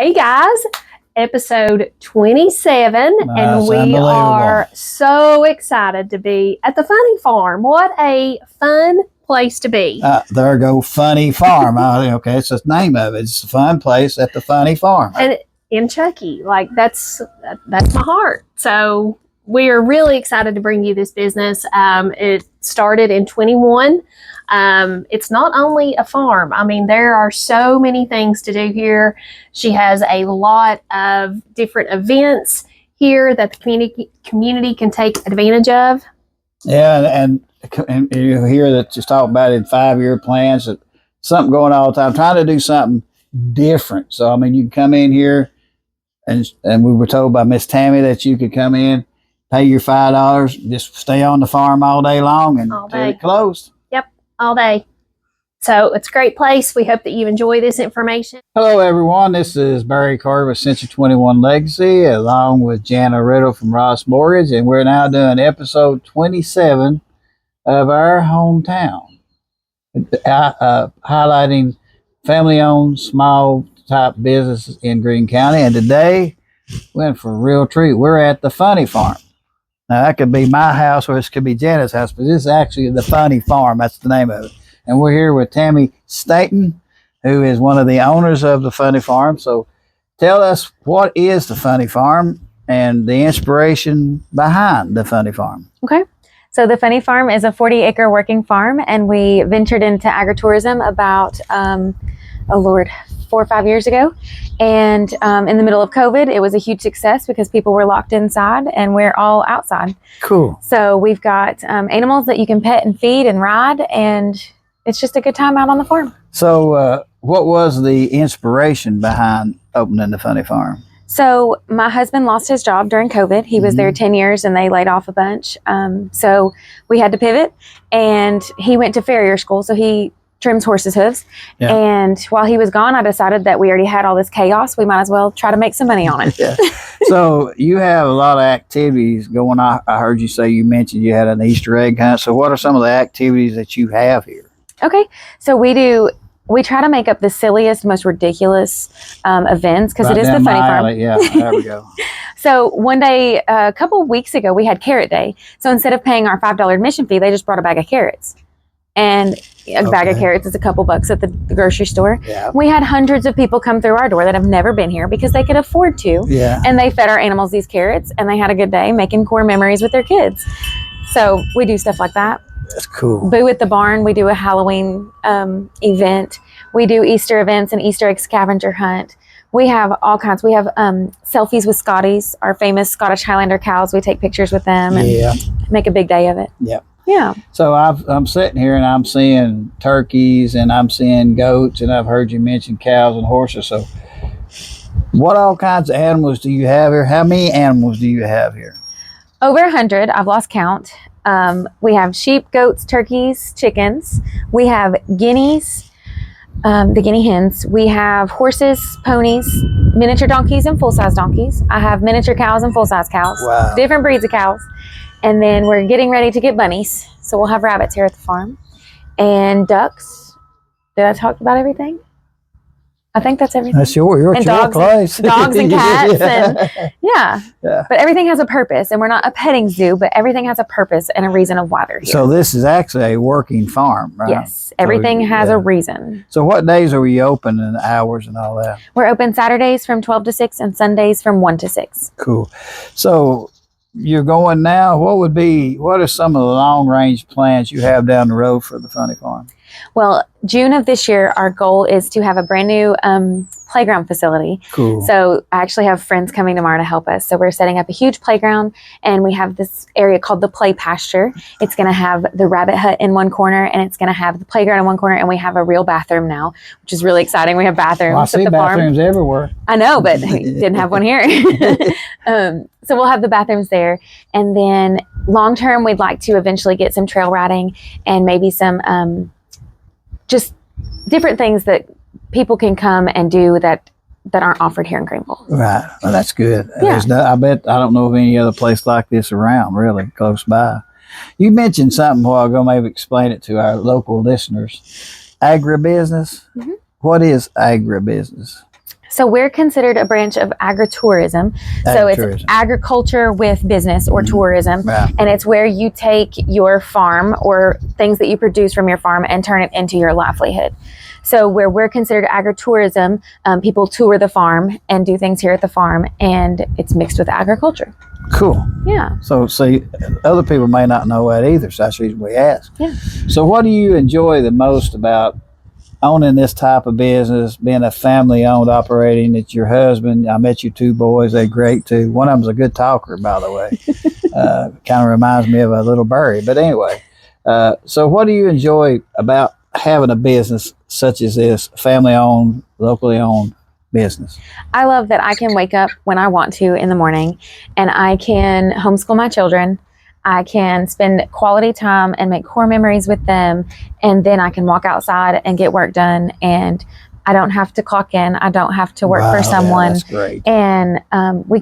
Hey guys, episode 27, and we are so excited to be at the Funny Farm. What a fun place to be. There go Funny Farm. Okay, it's the name of it. It's a fun place at the Funny Farm. And in Chuckey, like that's my heart. So we are really excited to bring you this business. It started in 21. It's not only a farm. I mean, there are so many things to do here. She has a lot of different events here that the community can take advantage of. Yeah, and you hear that just talk about it in 5-year plans, that something going all the time, trying to do something different. So, I mean, you can come in here, and we were told by Miss Tammy that you could come in, pay your $5, just stay on the farm all day long until it closed. All day. So it's a great place. We hope that you enjoy this information. Hello, everyone. This is Barry Carter with Century 21 Legacy, along with Jana Riddle from Ross Mortgage, and we're now doing episode 27 of our hometown, highlighting family-owned, small-type businesses in Greene County. And today, we're in for a real treat. We're at the Funny Farm. Now, that could be my house or this could be Jana's house, but this is actually the Funny Farm. That's the name of it. And we're here with Tammy Staten, who is one of the owners of the Funny Farm. So tell us, what is the Funny Farm and the inspiration behind the Funny Farm? Okay. So the Funny Farm is a 40-acre working farm, and we ventured into agritourism about, 4 or 5 years ago. And in the middle of COVID, it was a huge success because people were locked inside and we're all outside. Cool. So we've got animals that you can pet and feed and ride, and it's just a good time out on the farm. So what was the inspiration behind opening the Funny Farm? So my husband lost his job during COVID. He was there 10 years and they laid off a bunch. So we had to pivot, and he went to farrier school. So he trims horses' hooves. Yeah. And while he was gone, I decided that we already had all this chaos. We might as well try to make some money on it. Yeah. So you have a lot of activities going on. I heard you say, you mentioned you had an Easter egg hunt. So what are some of the activities that you have here? Okay. So we try to make up the silliest, most ridiculous events, because it is the Funny Farm. Yeah, there we go. So one day, a couple of weeks ago, we had Carrot Day. So instead of paying our $5 admission fee, they just brought a bag of carrots. And a bag of carrots is a couple bucks at the grocery store. Yeah. We had hundreds of people come through our door that have never been here because they could afford to. Yeah. And they fed our animals these carrots, and they had a good day making core memories with their kids. So we do stuff like that. That's cool. Boo at the Barn, we do a Halloween event. We do Easter events and Easter egg scavenger hunt. We have all kinds. We have selfies with Scotties, our famous Scottish Highlander cows. We take pictures with them and make a big day of it. Yep. Yeah. So I'm sitting here and I'm seeing turkeys and I'm seeing goats, and I've heard you mention cows and horses. So what all kinds of animals do you have here? How many animals do you have here? Over 100. I've lost count. We have sheep, goats, turkeys, chickens. We have guineas, the guinea hens. We have horses, ponies, miniature donkeys, and full-size donkeys. I have miniature cows and full-size cows. Wow. Different breeds of cows. And then we're getting ready to get bunnies. So we'll have rabbits here at the farm. And ducks. Did I talk about everything? I think that's everything. That's your place. Dogs and cats. And yeah. But everything has a purpose. And we're not a petting zoo, but everything has a purpose and a reason of why they're here. So this is actually a working farm, right? Yes. Everything has a reason. So what days are we open and hours and all that? We're open Saturdays from 12 to 6 and Sundays from 1 to 6. Cool. So you're going now, what are some of the long range plans you have down the road for the Funny Farm? Well, June of this year, our goal is to have a brand new playground facility. Cool. So I actually have friends coming tomorrow to help us. So we're setting up a huge playground, and we have this area called the play pasture. It's going to have the rabbit hut in one corner, and it's going to have the playground in one corner, and we have a real bathroom now, which is really exciting. We have bathrooms. Well, I see at the bathrooms farm. Everywhere. I know, but we didn't have one here. So we'll have the bathrooms there. And then long term, we'd like to eventually get some trail riding and maybe some just different things that people can come and do that aren't offered here in Greeneville. Right. Well, that's good. Yeah. I don't know of any other place like this around, really, close by. You mentioned something a while ago, maybe explain it to our local listeners. Agribusiness? Mm-hmm. What is agribusiness? So we're considered a branch of agritourism. So it's Agritourism. agriculture with business or tourism. Yeah. And it's where you take your farm or things that you produce from your farm and turn it into your livelihood. So where we're considered agritourism, people tour the farm and do things here at the farm, and it's mixed with agriculture. Cool. Yeah. So see, other people may not know that either, so that's the reason we ask. Yeah. So what do you enjoy the most about owning this type of business, being a family-owned operating? It's your husband. I met your two boys. They're great too. One of them's a good talker, by the way. Kind of reminds me of a little bird. But anyway, so what do you enjoy about having a business such as this, family-owned, locally owned business? I love that I can wake up when I want to in the morning, and I can homeschool my children. I can spend quality time and make core memories with them, and then I can walk outside and get work done, and I don't have to clock in. I don't have to work for someone. Yeah, that's great. And we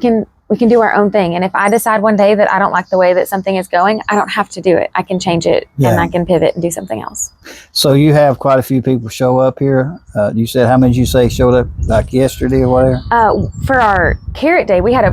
can do our own thing. And if I decide one day that I don't like the way that something is going, I don't have to do it. I can change it, and I can pivot and do something else. So you have quite a few people show up here. You said, how many did you say showed up like yesterday or whatever? For our Carrot Day, we had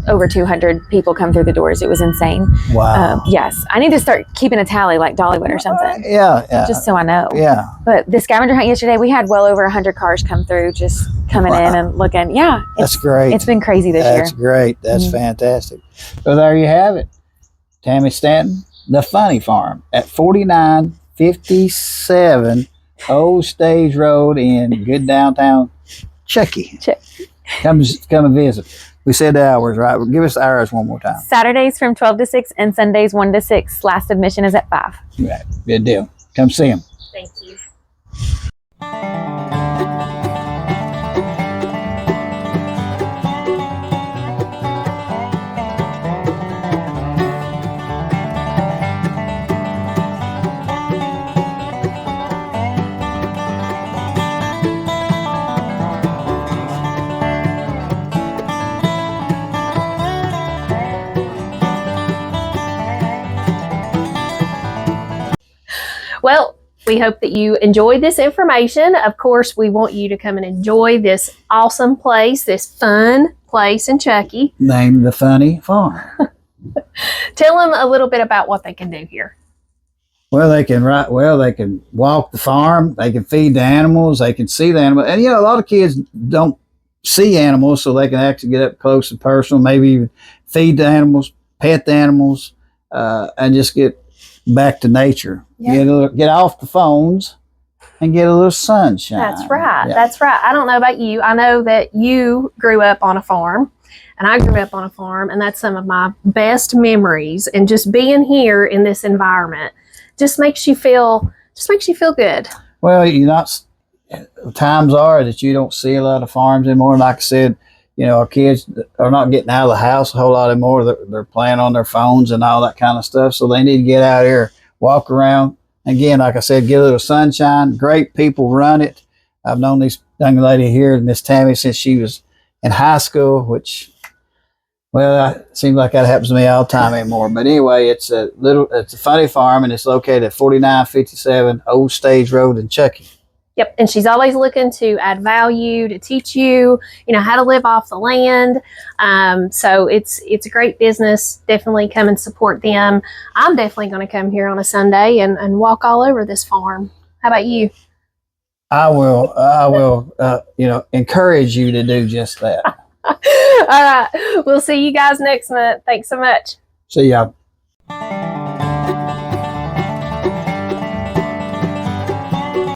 over 200 people come through the doors. It was insane. Wow. Yes. I need to start keeping a tally like Dollywood or something. Yeah. Just so I know. Yeah. But the scavenger hunt yesterday, we had well over 100 cars come through, just coming in and looking. Yeah. That's great. It's been crazy this year. That's great. That's fantastic. So there you have it. Tammy Stanton, the Funny Farm at 4957 Old Stage Road in good downtown Chuckey. Come and visit. We said the hours, right? Well, give us the hours one more time. Saturdays from 12 to 6 and Sundays 1 to 6. Last admission is at 5. Right. Good deal. Come see them. Thank you. Well, we hope that you enjoyed this information. Of course, we want you to come and enjoy this awesome place, this fun place in Chuckey. Named the Funny Farm. Tell them a little bit about what they can do here. Well, they can walk the farm, they can feed the animals, they can see the animals. And, a lot of kids don't see animals, so they can actually get up close and personal, maybe even feed the animals, pet the animals, and just get back to nature. Yeah. Get off the phones and get a little sunshine. That's right. Yeah. That's right. I don't know about you. I know that you grew up on a farm, and I grew up on a farm, and that's some of my best memories. And just being here in this environment just makes you feel good. Well, times are that you don't see a lot of farms anymore. Like I said, our kids are not getting out of the house a whole lot anymore. They're playing on their phones and all that kind of stuff. So they need to get out here, walk around. Again, like I said, get a little sunshine. Great people run it. I've known this young lady here, Miss Tammy, since she was in high school, which, it seems like that happens to me all the time anymore. But anyway, it's a Funny Farm, and it's located at 4957 Old Stage Road in Chuckey. Yep, and she's always looking to add value, to teach you, how to live off the land. So it's a great business. Definitely come and support them. I'm definitely going to come here on a Sunday and walk all over this farm. How about you? I will, encourage you to do just that. All right. We'll see you guys next month. Thanks so much. See y'all.